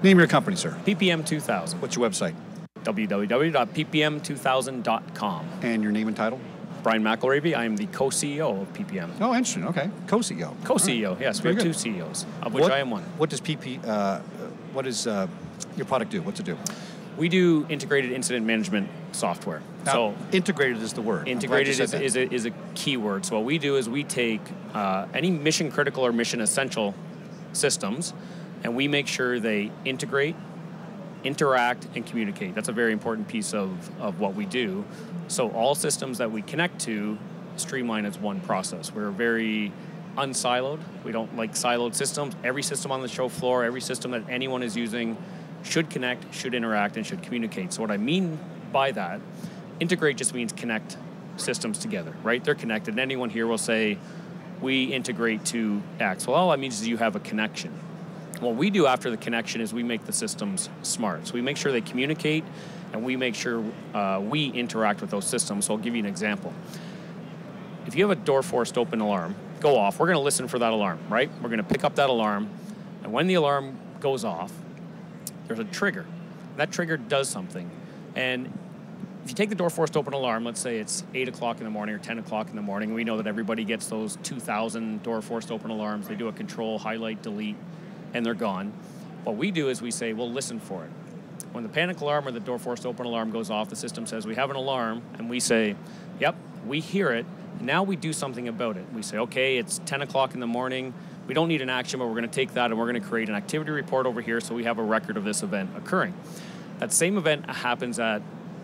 Name your company, sir. PPM 2000. What's your website? www.ppm2000.com. And your name and title? Brian McIlravey. I am the co-CEO of PPM. Oh, interesting. Okay. Co-CEO. Co-CEO, right. yes. We have two CEOs, of which I am one. What does what does your product do? What's it do? We do integrated incident management software. Now, so integrated is the word. Integrated is a key word. So what we do is we take any mission critical or mission essential systems, and we make sure they integrate, interact, and communicate. That's a very important piece of what we do. So all systems that we connect to streamline as one process. We're very unsiloed. We don't like siloed systems. Every system on the show floor, every system that anyone is using should connect, should interact, and should communicate. So what I mean by that, integrate just means connect systems together, right? They're connected. And anyone here will say, we integrate to X. Well, all that means is you have a connection. What we do after the connection is we make the systems smart. So we make sure they communicate, and we make sure we interact with those systems. So I'll give you an example. If you have a door forced open alarm go off, we're going to listen for that alarm, right? We're going to pick up that alarm, and when the alarm goes off, there's a trigger. That trigger does something. And if you take the door forced open alarm, let's say it's 8 o'clock in the morning or 10 o'clock in the morning, we know that everybody gets those 2,000 door forced open alarms. They do a control, highlight, delete, and they're gone. What we do is we say, we'll listen for it. When the panic alarm or the door forced open alarm goes off, the system says we have an alarm, and we say, yep, we hear it. Now we do something about it. We say, okay, it's 10 o'clock in the morning. We don't need an action, but we're going to take that and we're going to create an activity report over here so we have a record of this event occurring. That same event happens at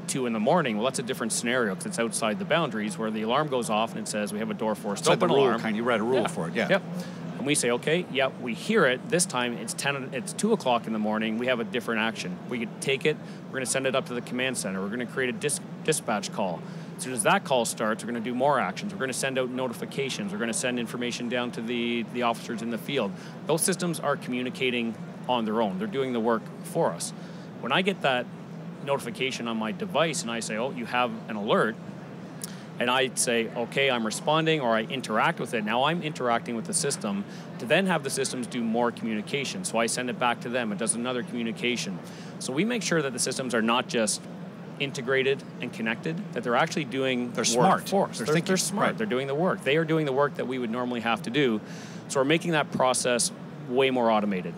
2 in the morning. Well, that's a different scenario because it's outside the boundaries where the alarm goes off and it says we have a door forced open alarm. You read a rule for it, yeah. Yep. And we say, okay, yep, we hear it. This time it's 2 o'clock in the morning. We have a different action. We could take it. We're going to send it up to the command center. We're going to create a dispatch call. As soon as that call starts, we're going to do more actions. We're going to send out notifications. We're going to send information down to the officers in the field. Those systems are communicating on their own. They're doing the work for us. When I get that notification on my device and I say, oh, you have an alert, and I say, okay, I'm responding, or I interact with it, now I'm interacting with the system to then have the systems do more communication. So I send it back to them. It does another communication. So we make sure that the systems are not just integrated and connected, that they're actually doing work for us. They're smart. Right. They're doing the work. They are doing the work that we would normally have to do. So we're making that process way more automated.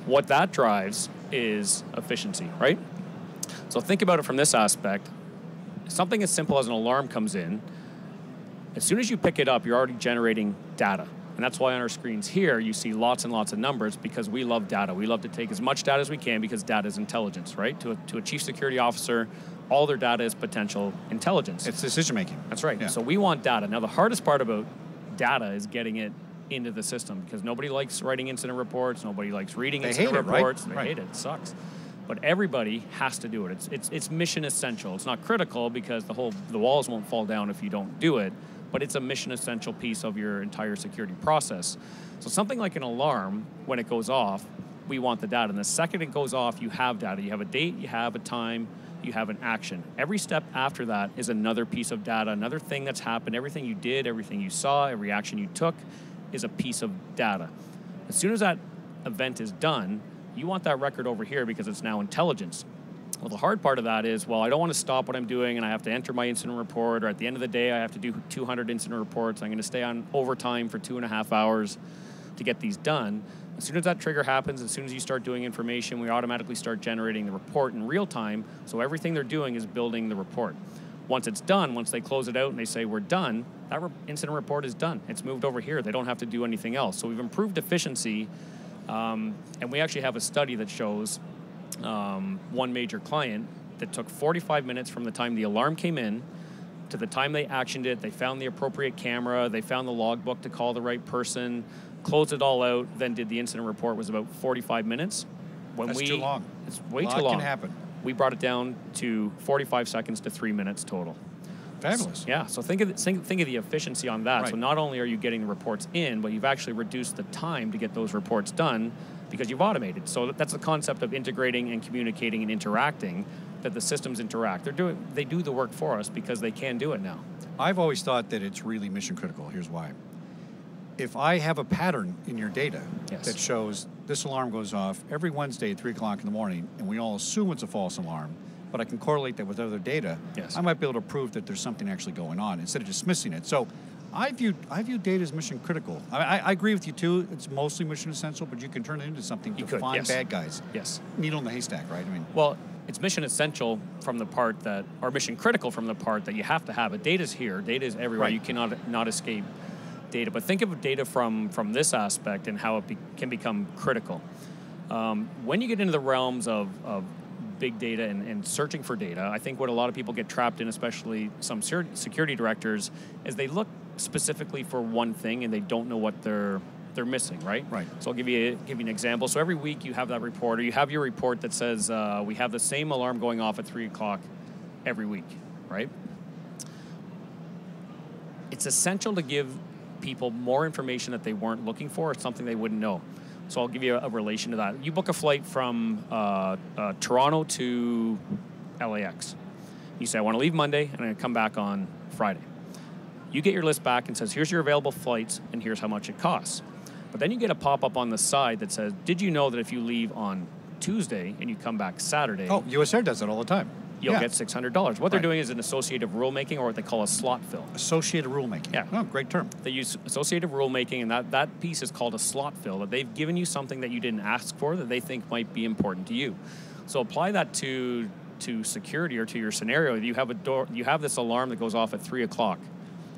What that drives is efficiency, right? So think about it from this aspect. Something as simple as an alarm comes in. As soon as you pick it up, you're already generating data. And that's why on our screens here, you see lots and lots of numbers because we love data. We love to take as much data as we can because data is intelligence, right? To a chief security officer, all their data is potential intelligence. It's decision making. That's right. Yeah. So we want data. Now, the hardest part about data is getting it into the system because nobody likes writing incident reports. Nobody likes reading incident reports. They hate it. It sucks. But everybody has to do it. It's mission essential. It's not critical because the walls won't fall down if you don't do it, but it's a mission essential piece of your entire security process. So something like an alarm, when it goes off, we want the data. And the second it goes off, you have data. You have a date, you have a time, you have an action. Every step after that is another piece of data, another thing that's happened. Everything you did, everything you saw, every action you took is a piece of data. As soon as that event is done, you want that record over here because it's now intelligence. Well, the hard part of that is, well, I don't want to stop what I'm doing and I have to enter my incident report, or at the end of the day, I have to do 200 incident reports. I'm going to stay on overtime for 2.5 hours to get these done. As soon as that trigger happens, as soon as you start doing information, we automatically start generating the report in real time. So everything they're doing is building the report. Once it's done, once they close it out and they say, we're done, that incident report is done. It's moved over here. They don't have to do anything else. So we've improved efficiency. And we actually have a study that shows one major client that took 45 minutes from the time the alarm came in to the time they actioned it. They found the appropriate camera. They found the logbook to call the right person, closed it all out, then did the incident report. Was about 45 minutes. That's too long. It's way too long. A lot can happen. We brought it down to 45 seconds to 3 minutes total. Fabulous. Yeah, so think of the efficiency on that. Right. So not only are you getting the reports in, but you've actually reduced the time to get those reports done because you've automated. So that's the concept of integrating and communicating and interacting, that the systems interact. They do the work for us because they can do it now. I've always thought that it's really mission critical. Here's why. If I have a pattern in your data that shows this alarm goes off every Wednesday at 3 o'clock in the morning, and we all assume it's a false alarm, but I can correlate that with other data, yes. I might be able to prove that there's something actually going on instead of dismissing it. So I view data as mission critical. I agree with you too. It's mostly mission essential, but you can turn it into something to find yes. bad guys. Yes. Needle in the haystack, right? I mean, well, it's mission essential from the part that, or mission critical from the part that you have to have it. Data's here. Data is everywhere. Right. You cannot not escape data. But think of data from this aspect and how it can become critical. When you get into the realms of big data and searching for data, I think what a lot of people get trapped in, especially some security directors, is they look specifically for one thing and they don't know what they're missing, right? Right. So I'll give you an example. So every week you have that report, or you have your report that says we have the same alarm going off at 3 o'clock every week, right? It's essential to give people more information that they weren't looking for, or something they wouldn't know. So I'll give you a relation to that. You book a flight from Toronto to LAX. You say, I want to leave Monday, and I'm going to come back on Friday. You get your list back and says, here's your available flights, and here's how much it costs. But then you get a pop-up on the side that says, did you know that if you leave on Tuesday and you come back Saturday... Oh, US Air does that all the time. You'll get $600. What they're doing is an associative rulemaking, or what they call a slot fill. Associative rulemaking. Yeah. Oh, great term. They use associative rulemaking, and that piece is called a slot fill, that they've given you something that you didn't ask for that they think might be important to you. So apply that to security, or to your scenario. You have this alarm that goes off at 3 o'clock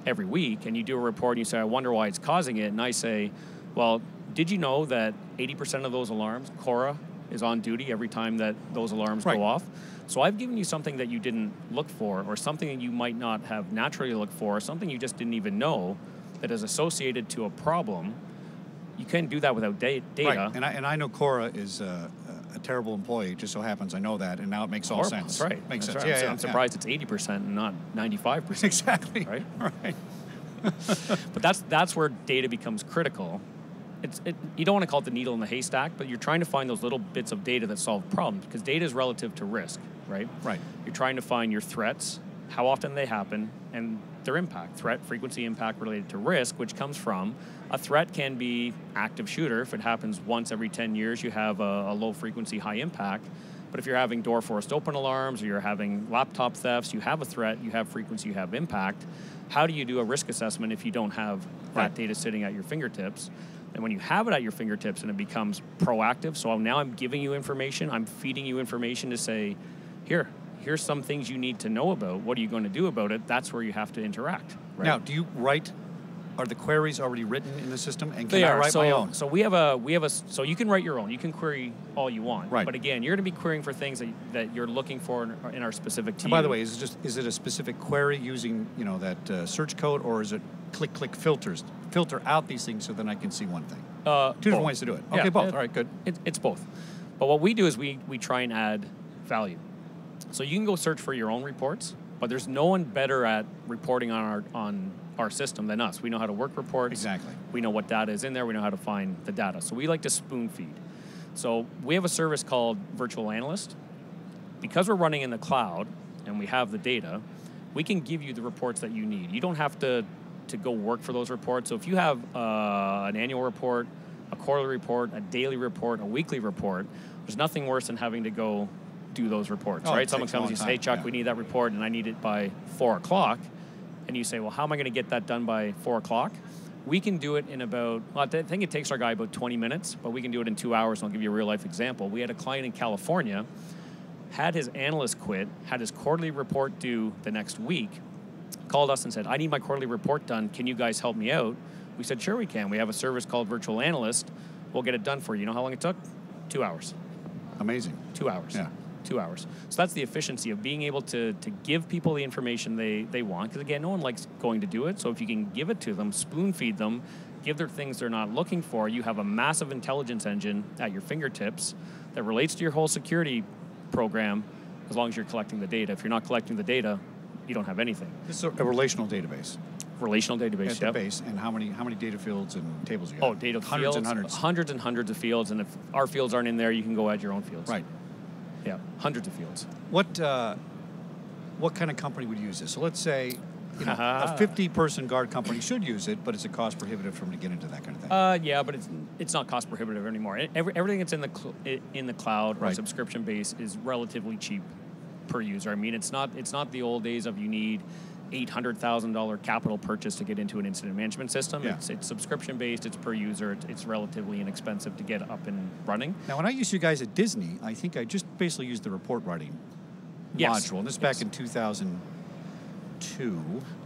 every week, and you do a report and you say, I wonder why it's causing it. And I say, well, did you know that 80% of those alarms, Cora is on duty every time that those alarms go off? So I've given you something that you didn't look for, or something that you might not have naturally looked for, or something you just didn't even know that is associated to a problem. You can't do that without data. Right. And I know Cora is a terrible employee. It just so happens I know that, and now it makes all sense. That's right. Makes That's sense. right. Yeah, I'm surprised it's 80% and not 95%. Exactly. Right? Right. But that's where data becomes critical. You don't want to call it the needle in the haystack, but you're trying to find those little bits of data that solve problems, because data is relative to risk, right? Right. You're trying to find your threats, how often they happen, and their impact. Threat, frequency, impact related to risk, which comes from a threat can be active shooter. If it happens once every 10 years, you have a low frequency, high impact. But if you're having door forced open alarms, or you're having laptop thefts, you have a threat, you have frequency, you have impact. How do you do a risk assessment if you don't have that data sitting at your fingertips? And when you have it at your fingertips and it becomes proactive, so now I'm giving you information, I'm feeding you information to say, here's some things you need to know about. What are you going to do about it? That's where you have to interact. Right? Now, do you write? Are the queries already written in the system? And They can I are. write my own? So we have so you can write your own. You can query all you want. Right. But again, you're going to be querying for things that you're looking for in our specific team. And by the way, is it a specific query using that search code, or is it click filter out these things so then I can see one thing? Two different ways to do it. Okay, both. All right, good. It's both. But what we do is we try and add value. So you can go search for your own reports, but there's no one better at reporting on our system than us. We know how to work reports. Exactly. We know what data is in there. We know how to find the data. So we like to spoon feed. So we have a service called Virtual Analyst. Because we're running in the cloud and we have the data, we can give you the reports that you need. You don't have to go work for those reports. So if you have an annual report, a quarterly report, a daily report, a weekly report, there's nothing worse than having to go do those reports, right? Someone comes and you say, hey, Chuck, we need that report, and I need it by 4 o'clock. And you say, well, how am I going to get that done by 4 o'clock? We can do it in about, I think it takes our guy about 20 minutes, but we can do it in 2 hours, and I'll give you a real-life example. We had a client in California, had his analyst quit, had his quarterly report due the next week, called us and said, I need my quarterly report done. Can you guys help me out? We said, sure we can. We have a service called Virtual Analyst. We'll get it done for you. You know how long it took? 2 hours. Amazing. 2 hours. Yeah. 2 hours. So that's the efficiency of being able to give people the information they want. Because again, no one likes going to do it. So if you can give it to them, spoon feed them, give them things they're not looking for, you have a massive intelligence engine at your fingertips that relates to your whole security program, as long as you're collecting the data. If you're not collecting the data, you don't have anything. This is a relational database. Relational database, at the base, and how many data fields and tables you got? Oh, data hundreds fields, and hundreds. Hundreds and hundreds of fields, and if our fields aren't in there, you can go add your own fields. Right. Yeah, hundreds of fields. What kind of company would use this? So let's say a 50-person guard company should use it, but it's a cost prohibitive for them to get into that kind of thing. Yeah, but it's not cost prohibitive anymore. Everything that's in the cloud or Right. subscription base is relatively cheap per user. I mean, it's not the old days of you need $800,000 capital purchase to get into an incident management system. Yeah. It's subscription based. It's per user. It's relatively inexpensive to get up and running. Now, when I used you guys at Disney, I think I just basically used the report writing module, and this is back in 2002.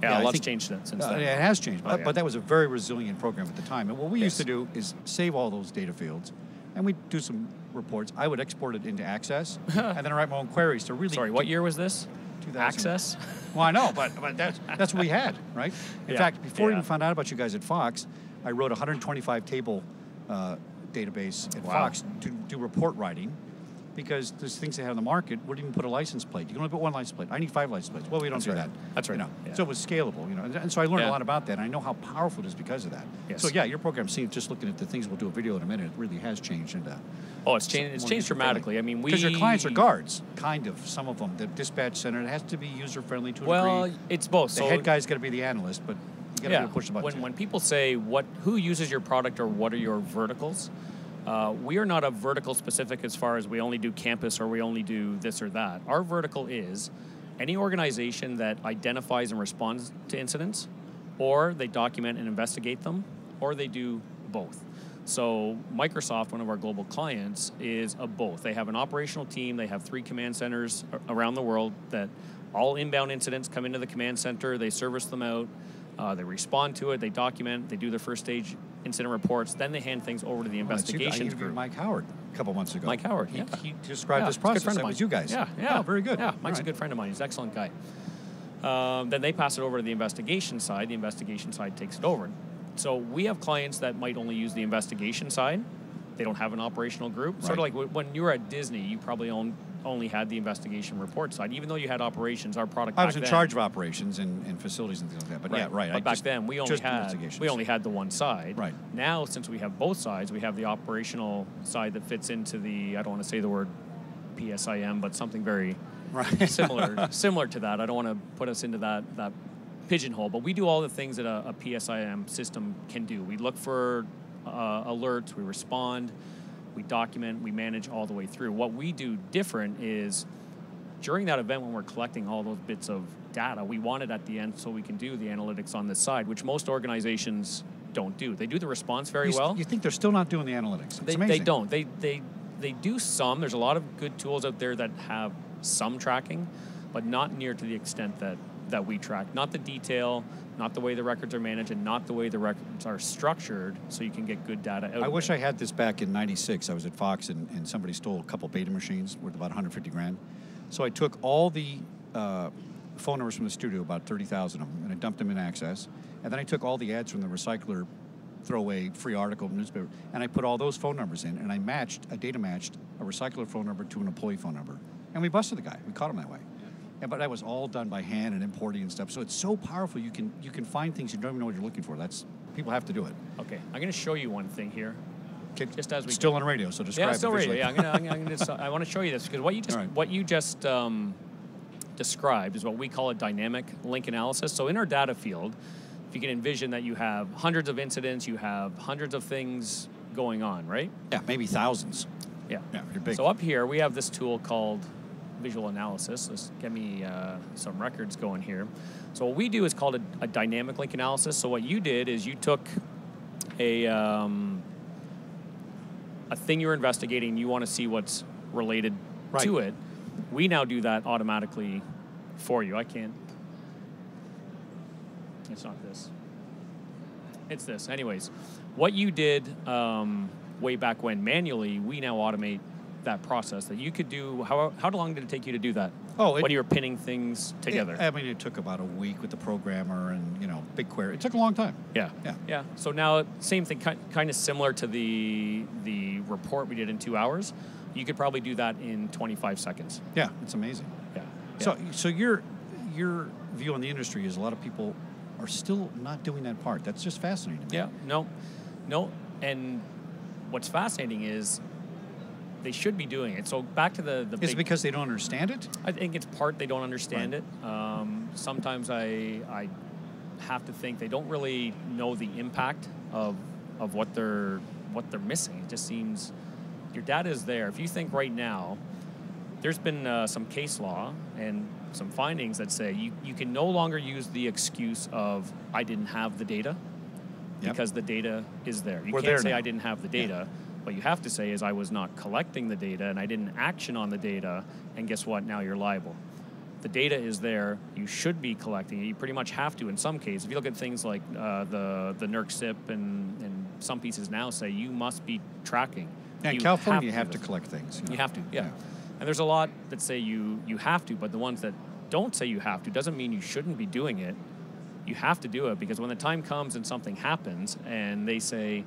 Yeah, a lot's changed since then. It has changed, Oh, yeah. but that was a very resilient program at the time. And what we used Yes. to do is save all those data fields, and we'd do some reports. I would export it into Access, and then write my own queries to really... Sorry, what year was this? 2000. Access? Well, I know, but that's what we had, right? In Yeah. fact, before I Yeah. even found out about you guys at Fox, I wrote a 125 table database at Wow. Fox to do report writing, because there's things they have in the market wouldn't even put a license plate. You can only put one license plate. I need 5 license plates. Well, we don't That's do right. that. That's right. You know? Yeah. So it was scalable, and so I learned a Yeah. lot about that. And I know how powerful it is because of that. Yes. So yeah, your program seems, just looking at the things, we'll do a video in a minute, it really has changed into... Oh, it's changed. It's changed dramatically. I mean, because your clients are guards, kind of. Some of them, the dispatch center, it has to be user friendly to a degree. It's both. The head guy's got to be the analyst, but you got to be able to push the buttons. When people say who uses your product or what are your verticals, we are not a vertical specific as far as we only do campus or we only do this or that. Our vertical is any organization that identifies and responds to incidents, or they document and investigate them, or they do both. So Microsoft, one of our global clients, is a both. They have an operational team. They have 3 command centers around the world that all inbound incidents come into the command center. They service them out. They respond to it. They document. They do their first stage incident reports. Then they hand things over to the investigations I interviewed group. Mike Howard a couple months ago. Mike Howard, He, yeah. he described this he's a good process. friend of That mine. was you guys. Yeah. Oh, very good. Yeah, Mike's All a good friend of mine. He's an excellent guy. Then they pass it over to the investigation side. The investigation side takes it over. So we have clients that might only use the investigation side. They don't have an operational group. Sort of like when you were at Disney, you probably only had the investigation report side. Even though you had operations, our product I was in charge of operations and facilities and things like that. But yeah, right. But back then, we only had the one side. Right. Now, since we have both sides, we have the operational side that fits into the, I don't want to say the word PSIM, but something very similar to that. I don't want to put us into that pigeonhole, but we do all the things that a PSIM system can do. We look for alerts, we respond, we document, we manage all the way through. What we do different is during that event when we're collecting all those bits of data, we want it at the end so we can do the analytics on this side, which most organizations don't do. They do the response very well. You think they're still not doing the analytics? It's amazing. They don't. They do some. There's a lot of good tools out there that have some tracking, but not near to the extent that we track. Not the detail, not the way the records are managed, and not the way the records are structured so you can get good data out. I wish I had this back in '96. I was at Fox and somebody stole a couple beta machines worth about 150 grand. So I took all the phone numbers from the studio, about 30,000 of them, and I dumped them in Access. And then I took all the ads from the recycler throwaway free article newspaper, and I put all those phone numbers in, and I data matched a recycler phone number to an employee phone number. And we busted the guy. We caught him that way. Yeah, but that was all done by hand and importing and stuff. So it's so powerful. You can find things you don't even know what you're looking for. People have to do it. Okay, I'm going to show you one thing here. Okay. Just as we still on radio, so describe it. Still radio. visually. Yeah, I'm gonna I want to show you this because what you just described is what we call a dynamic link analysis. So in our data field, if you can envision that you have hundreds of incidents, you have hundreds of things going on, right? Yeah, maybe thousands. Yeah. Yeah, you're big. So up here we have this tool called visual analysis. Let's get me some records going here. So what we do is called a dynamic link analysis. So what you did is you took a thing you're investigating, you want to see what's related to it. We now do that automatically for you. I can't. It's not this. It's this. Anyways, what you did way back when manually, we now automate that process that you could do. How long did it take you to do that? When you were pinning things together? It took about a week with the programmer and, big query. It took a long time. Yeah. So now, same thing, kind of similar to the report we did in 2 hours. You could probably do that in 25 seconds. Yeah, it's amazing. Yeah. So your view on the industry is a lot of people are still not doing that part. That's just fascinating to me. Yeah. No. And what's fascinating is they should be doing it. So back to the Is it because they don't understand it? I think it's part they don't understand it. sometimes I have to think they don't really know the impact of what they're missing. It just seems your data is there. If you think right now, there's been some case law and some findings that say you can no longer use the excuse of I didn't have the data because the data is there. You can't say I didn't have the data. What you have to say is I was not collecting the data and I didn't action on the data, and guess what? Now you're liable. The data is there. You should be collecting it. You pretty much have to in some cases. If you look at things like the NERC SIP and some pieces now say you must be tracking. Yeah, in California, you have to collect things. You have to, yeah. And there's a lot that say you have to, but the ones that don't say you have to doesn't mean you shouldn't be doing it. You have to do it because when the time comes and something happens and they say,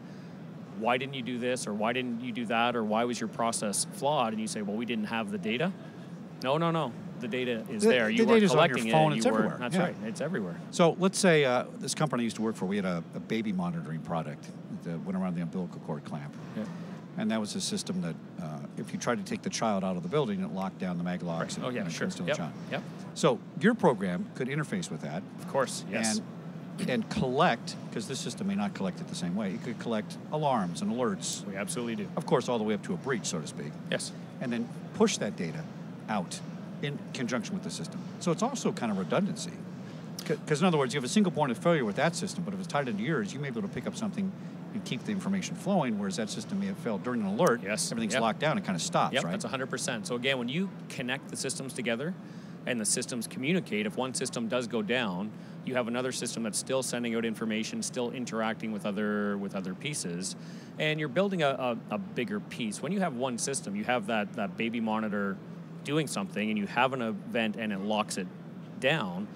why didn't you do this, or why didn't you do that, or why was your process flawed? And you say, well, we didn't have the data. No. The data is there. You were collecting it. It's everywhere. That's right. It's everywhere. So let's say this company I used to work for, we had a baby monitoring product that went around the umbilical cord clamp. Yeah. And that was a system that if you tried to take the child out of the building, it locked down the mag locks. Right. And Sure. still the child. Yep. So your program could interface with that. Of course, yes. And collect, because this system may not collect it the same way, it could collect alarms and alerts. We absolutely do. Of course, all the way up to a breach, so to speak. Yes. And then push that data out in conjunction with the system. So it's also kind of redundancy. Because in other words, you have a single point of failure with that system, but if it's tied into yours, you may be able to pick up something and keep the information flowing, whereas that system may have failed during an alert. Yes. Everything's locked down, it kind of stops, right? That's 100%. So again, when you connect the systems together and the systems communicate, if one system does go down, you have another system that's still sending out information, still interacting with other pieces, and you're building a bigger piece. When you have one system, you have that baby monitor doing something, and you have an event and it locks it down.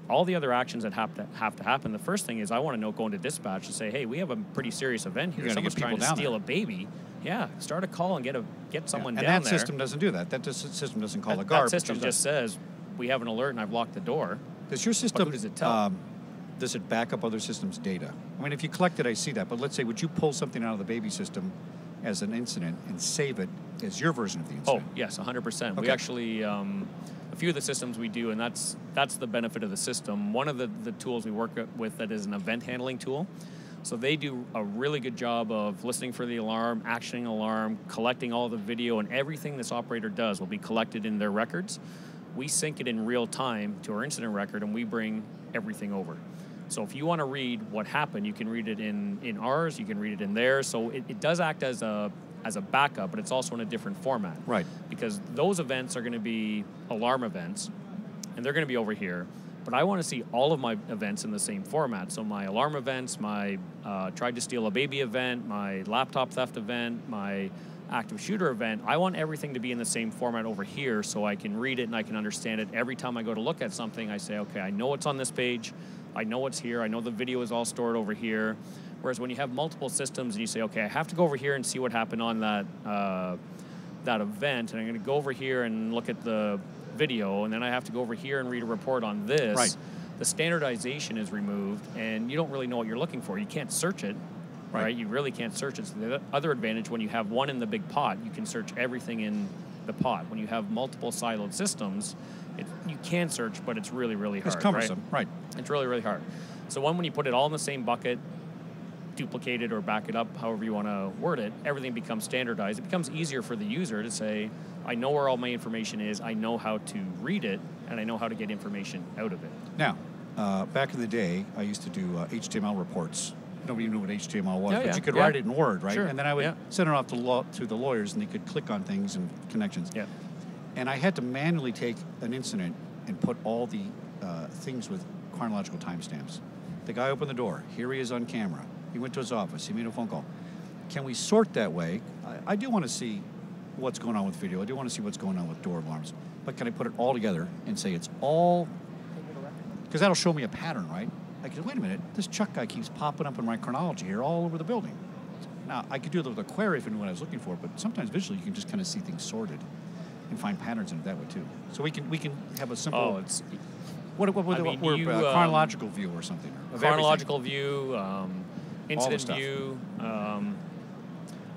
All the other actions that have to happen. The first thing is I want to know going to dispatch to say, hey, we have a pretty serious event here. Someone's trying to steal a baby. Yeah, start a call and get someone down there. And that system doesn't do that. That system doesn't call a guard. That system just says we have an alert and I've locked the door. Does your system? But who does it tell? Does it back up other systems' data? I mean, if you collect it, I see that. But let's say, would you pull something out of the baby system as an incident and save it as your version of the incident? Oh, yes, 100%. Okay. We actually, a few of the systems we do, and that's the benefit of the system. One of the tools we work with that is an event handling tool. So they do a really good job of listening for the alarm, actioning alarm, collecting all the video, and everything this operator does will be collected in their records. We sync it in real time to our incident record, and we bring everything over. So if you want to read what happened, you can read it in ours, you can read it in theirs. So it does act as a backup, but it's also in a different format. Right. Because those events are going to be alarm events, and they're going to be over here. But I want to see all of my events in the same format. So my alarm events, my tried to steal a baby event, my laptop theft event, my active shooter event, I want everything to be in the same format over here so I can read it and I can understand it. Every time I go to look at something, I say, okay, I know what's on this page, I know what's here, I know the video is all stored over here. Whereas when you have multiple systems and you say, okay, I have to go over here and see what happened on that event, and I'm going to go over here and look at the video, and then I have to go over here and read a report on this. Right. The standardization is removed, and you don't really know what you're looking for. You can't search it. Right? You really can't search it. So the other advantage, when you have one in the big pot, you can search everything in the pot. When you have multiple siloed systems, you can search, but it's really, really hard. It's cumbersome, right? It's really, really hard. So when you put it all in the same bucket, duplicate it or back it up, however you want to word it, everything becomes standardized. It becomes easier for the user to say, I know where all my information is, I know how to read it, and I know how to get information out of it. Now, back in the day, I used to do HTML reports. Nobody knew what HTML was, but you could write it in Word, right? Sure. And then I would send it off to the lawyers, and they could click on things and connections. Yeah. And I had to manually take an incident and put all the things with chronological timestamps. The guy opened the door. Here he is on camera. He went to his office. He made a phone call. Can we sort that way? I do want to see what's going on with video. I do want to see what's going on with door alarms. But can I put it all together and say it's all... Because that'll show me a pattern, right? I could, wait a minute, this Chuck guy keeps popping up in my chronology here all over the building. Now, I could do it with a query if I knew what I was looking for, but sometimes visually you can just kind of see things sorted and find patterns in it that way too. So we can have a simple... Oh, it's... chronological view or something. Chronological view, incident view.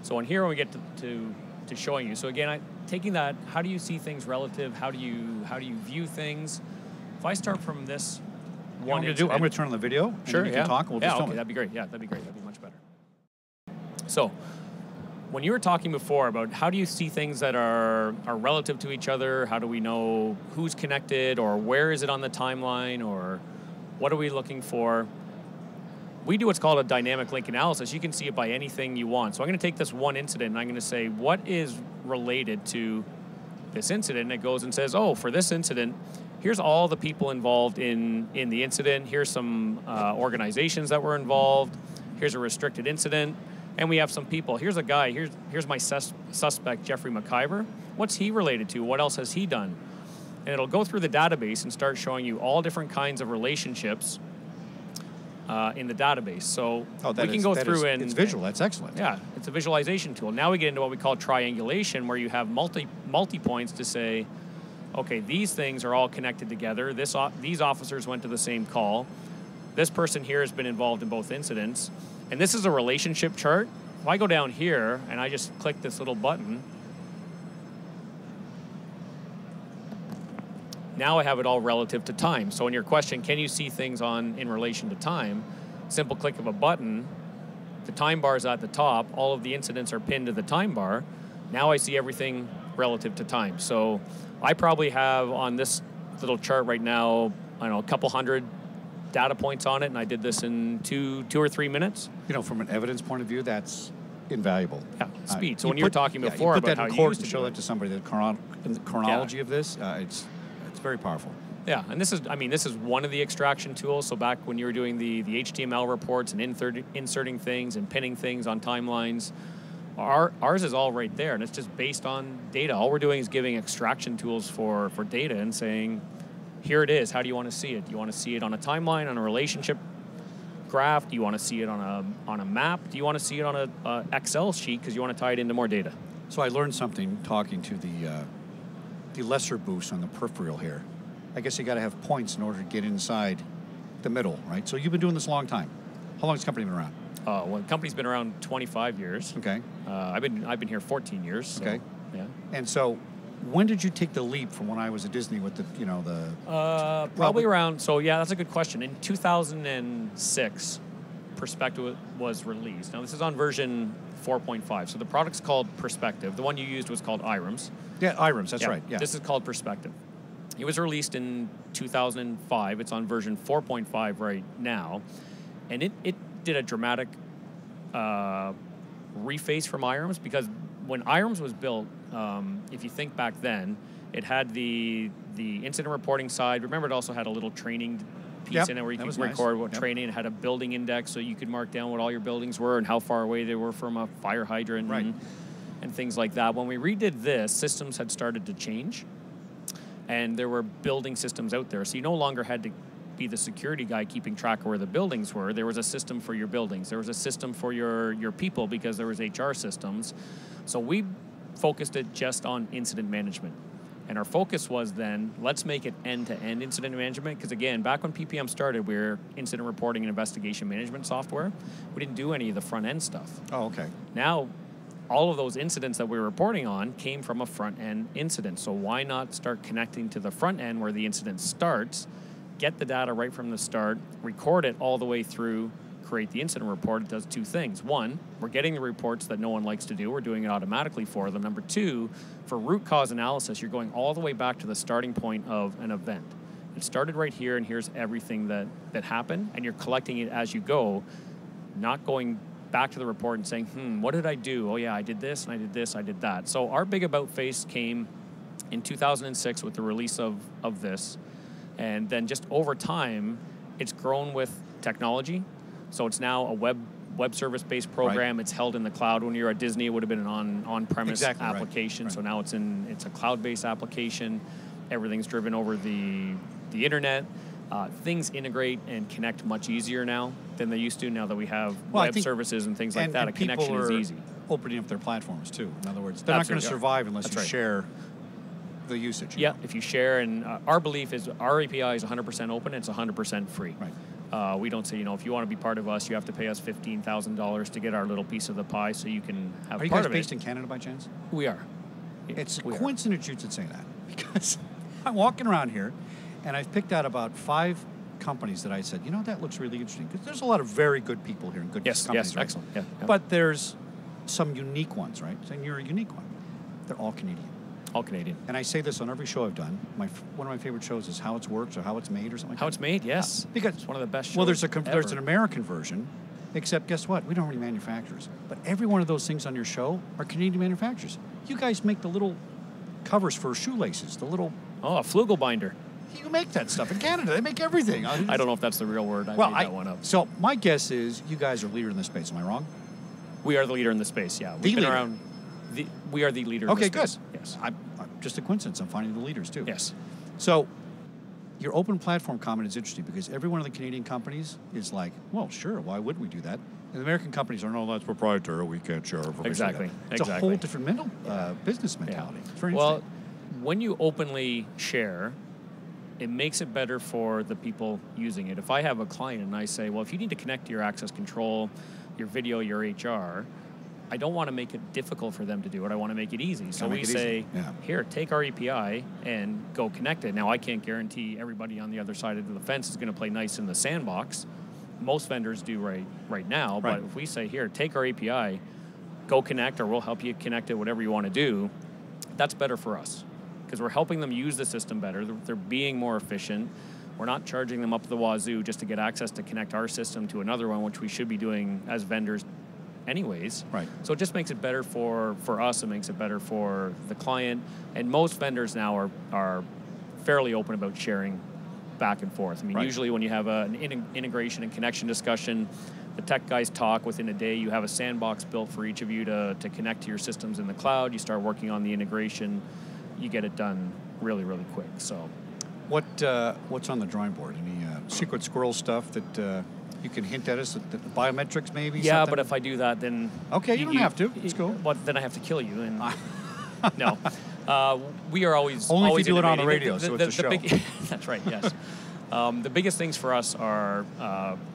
So on here, when we get to showing you. So again, taking that, how do you see things relative? How do you view things? If I start from this I'm going to turn on the video. Sure, and you can talk. And we'll just film it. That'd be great. Yeah, that'd be great. That'd be much better. So, when you were talking before about how do you see things that are relative to each other, how do we know who's connected, or where is it on the timeline, or what are we looking for? We do what's called a dynamic link analysis. You can see it by anything you want. So I'm going to take this one incident and I'm going to say, what is related to this incident? And it goes and says, oh, for this incident, here's all the people involved in the incident. Here's some organizations that were involved. Here's a restricted incident. And we have some people. Here's a guy. Here's my suspect, Jeffrey McIlravey. What's he related to? What else has he done? And it'll go through the database and start showing you all different kinds of relationships in the database. So we can go through and... It's visual. That's excellent. Yeah, it's a visualization tool. Now we get into what we call triangulation, where you have multi-points to say, okay, these things are all connected together. These officers went to the same call. This person here has been involved in both incidents. And this is a relationship chart. If I go down here and I just click this little button, now I have it all relative to time. So in your question, can you see things in relation to time? Simple click of a button, the time bar is at the top, all of the incidents are pinned to the time bar. Now I see everything relative to time. So I probably have on this little chart right now, I don't know, a couple hundred data points on it, and I did this in two or 3 minutes. You know, from an evidence point of view, that's invaluable. Yeah, speed. So when you were talking before you put about that in how you court used to to show that to somebody, the chronology of this, it's very powerful. Yeah, and this is one of the extraction tools. So back when you were doing the HTML reports and inserting things and pinning things on timelines, ours is all right there, and it's just based on data. All we're doing is giving extraction tools for data and saying, here it is. How do you want to see it? Do you want to see it on a timeline, on a relationship graph? Do you want to see it on a map? Do you want to see it on a Excel sheet because you want to tie it into more data? So I learned something talking to the lesser boost on the peripheral here. I guess you got to have points in order to get inside the middle, right? So you've been doing this a long time. How long has the company been around? Well, the company's been around 25 years. Okay. I've been here 14 years. So, okay. Yeah. And so, when did you take the leap from when I was at Disney with probably around, so yeah, that's a good question. In 2006, Perspective was released. Now this is on version 4.5. So the product's called Perspective. The one you used was called IRAMS. Yeah, IRAMS, that's right. Yeah. This is called Perspective. It was released in 2005. It's on version 4.5 right now. And it did a dramatic reface from IRAMS, because when IRAMS was built, if you think back then, it had the incident reporting side. Remember, it also had a little training piece in it where you could record what training. It had a building index, so you could mark down what all your buildings were and how far away they were from a fire hydrant and things like that. When we redid this, systems had started to change, and there were building systems out there. So you no longer had to be the security guy keeping track of where the buildings were. There was a system for your buildings. There was a system for your people, because there was HR systems. So we focused it just on incident management. And our focus was then, let's make it end-to-end incident management, because again, back when PPM started, we were incident reporting and investigation management software. We didn't do any of the front-end stuff. Oh, okay. Now, all of those incidents that we were reporting on came from a front-end incident. So why not start connecting to the front end where the incident starts, get the data right from the start, record it all the way through, create the incident report. It does two things. One, we're getting the reports that no one likes to do. We're doing it automatically for them. Number two, for root cause analysis, you're going all the way back to the starting point of an event. It started right here, and here's everything that happened, and you're collecting it as you go, not going back to the report and saying, what did I do? Oh yeah, I did this, and I did this, I did that. So our big about face came in 2006 with the release of this, and then just over time, it's grown with technology. So it's now a web service-based program. Right. It's held in the cloud. When you're at Disney, it would have been an on-premise application. Right. So now it's a cloud-based application. Everything's driven over the internet. Things integrate and connect much easier now than they used to. Now that we have web services and things like that, a connection is easy. Opening up their platforms too. In other words, they're not going to survive unless you share the usage. Yeah, if you share, and our belief is our API is 100% open. It's 100% free. Right. We don't say, if you want to be part of us, you have to pay us $15,000 to get our little piece of the pie so you can have part of it. Are you guys based in Canada by chance? We are. It's coincidence you should say that, because I'm walking around here, And I've picked out about 5 companies that I said, you know, that looks really interesting. Because there's a lot of very good people here and good companies. Yes, right? excellent. Yeah, yeah. But there's some unique ones, right? And you're a unique one. They're all Canadian. All Canadian. And I say this on every show I've done. One of my favorite shows is How It's Worked or How It's Made or something like that. How It's Made, yes. Because it's one of the best shows. Well, there's an American version, except guess what? We don't have any manufacturers. But every one of those things on your show are Canadian manufacturers. You guys make the little covers for shoelaces, the little... Oh, a flugel binder. You make that stuff in Canada. They make everything. I don't know if that's the real word. I made that one up. So my guess is you guys are leader in this space. Am I wrong? We are the leader in the space, yeah. We've been around... we are the leader in the space. Okay, good. Yes. I'm just a coincidence. I'm finding the leaders, too. Yes. So your open platform comment is interesting because every one of the Canadian companies is like, well, sure, why would we do that? And the American companies are, no, that's proprietary. We can't share our information. Exactly. It's a whole different business mentality. Yeah. It's very well, interesting. when you openly share, it makes it better for the people using it. If I have a client and I say, well, if you need to connect to your access control, your video, your HR, I don't want to make it difficult for them to do it. I want to make it easy. So we say, here, take our API and go connect it. Now, I can't guarantee everybody on the other side of the fence is going to play nice in the sandbox. Most vendors do right now. But if we say, here, take our API, go connect, or we'll help you connect it, whatever you want to do, that's better for us because we're helping them use the system better. They're being more efficient. We're not charging them up the wazoo just to get access to connect our system to another one, which we should be doing as vendors anyways. Right. So it just makes it better for us. It makes it better for the client. And most vendors now are fairly open about sharing back and forth. I mean, usually when you have an integration and connection discussion, the tech guys talk within a day. You have a sandbox built for each of you to connect to your systems in the cloud. You start working on the integration. You get it done really, really quick. So, what's on the drawing board? Any secret squirrel stuff that you can hint at us? The biometrics, maybe? Yeah, something? but if I do that, then... Okay, you don't have to. It's cool. But then I have to kill you. And no. We are always... Only always if you do it on the innovating. radio, so it's a show. That's right, yes. The biggest things for us are,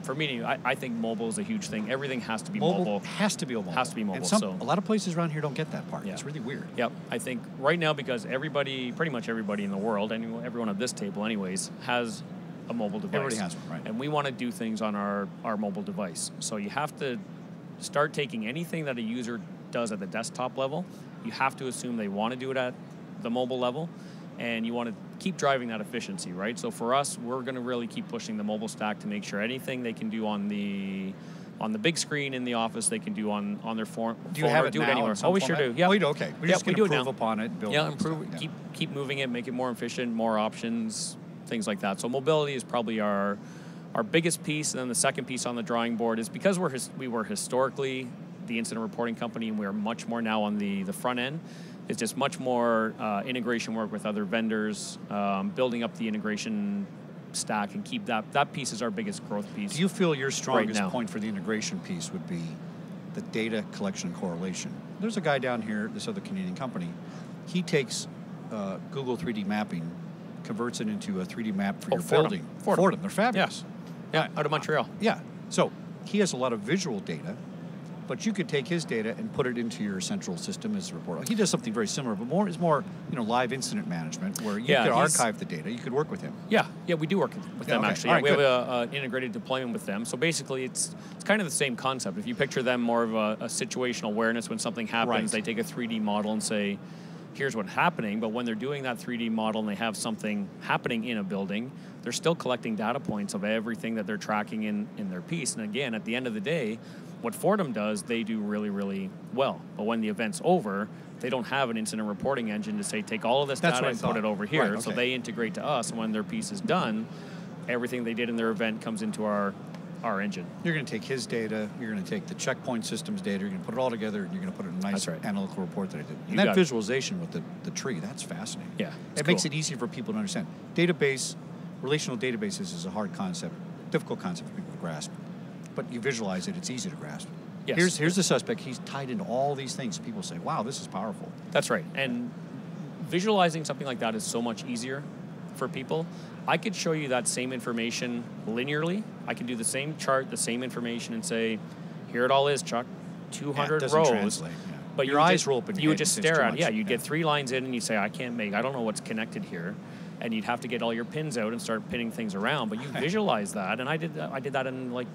for me, I think mobile is a huge thing. Everything has to be mobile. Has to be mobile. Has to be mobile. And a lot of places around here don't get that part. Yeah. It's really weird. Yep. I think right now, because pretty much everybody in the world, and everyone at this table anyways, has a mobile device. Everybody has one, right. And we want to do things on our mobile device. So you have to start taking anything that a user does at the desktop level. You have to assume they want to do it at the mobile level. And you want to keep driving that efficiency, right? So for us, we're going to really keep pushing the mobile stack to make sure anything they can do on the big screen in the office, they can do on their phone. Do you have it do now it anywhere? Oh, we sure do. Yeah. Oh, you do? Okay. We're just going to improve upon it. Build improve. Keep moving it, make it more efficient, more options, things like that. So mobility is probably our biggest piece. And then the second piece on the drawing board is because we were historically the incident reporting company, and we're much more now on the front end. It's just much more integration work with other vendors, building up the integration stack, and keep that piece is our biggest growth piece. Do you feel your strongest point for the integration piece would be the data collection and correlation? There's a guy down here, this other Canadian company. He takes Google 3D mapping, converts it into a 3D map for your building. Fordham. They're fabulous. Yeah, out of Montreal. Yeah. So he has a lot of visual data, but you could take his data and put it into your central system as a report. He does something very similar, but it's more live incident management where you could archive the data. You could work with him. Yeah, we do work with them actually. Right, we have an integrated deployment with them. So basically, it's kind of the same concept. If you picture them more of a situational awareness when something happens, they take a 3D model and say, here's what's happening. But when they're doing that 3D model and they have something happening in a building, they're still collecting data points of everything that they're tracking in their piece. And again, at the end of the day, what Fordham does, they do really, really well. But when the event's over, they don't have an incident reporting engine to say, take all of this data and put it over here. Right, okay. So they integrate to us, and when their piece is done, everything they did in their event comes into our engine. You're going to take his data, you're going to take the checkpoint system's data, you're going to put it all together, and you're going to put it in a nice analytical report that I did. And that visualization with the tree, that's fascinating. Yeah, it makes it easy for people to understand. Relational databases is a hard concept, difficult concept for people to grasp. But you visualize it, it's easy to grasp. Yes. Here's the suspect. He's tied into all these things. People say, wow, this is powerful. That's right. And visualizing something like that is so much easier for people. I could show you that same information linearly. I could do the same chart, the same information, and say, here it all is, Chuck. 200 rows. Translate, But your eyes roll up in your You head, would just stare at it. Yeah, you'd get 3 lines in and you'd say, I don't know what's connected here. and you'd have to get all your pins out and start pinning things around. But you visualize that, and I did that in like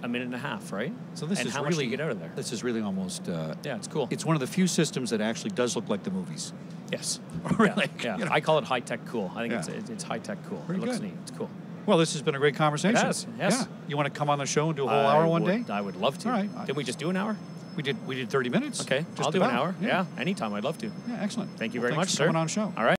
a minute and a half, right? So this and is how really, much do you get out of there? This is really almost. Yeah, it's cool. It's one of the few systems that actually does look like the movies. Yes. Really? Yeah. You know. I call it high tech cool. I think Yeah. it's high tech cool. Pretty It looks good. neat. It's cool. Well, this has been a great conversation. It has, yes. Yeah. You want to come on the show and do a whole hour one day? I would love to. All right. Did we just do an hour? We did 30 minutes. Okay, Just I'll do about. an hour. Yeah. Yeah, anytime. I'd love to. Yeah, excellent. Thank you Well, very thanks much, for sir. coming on the show. All right.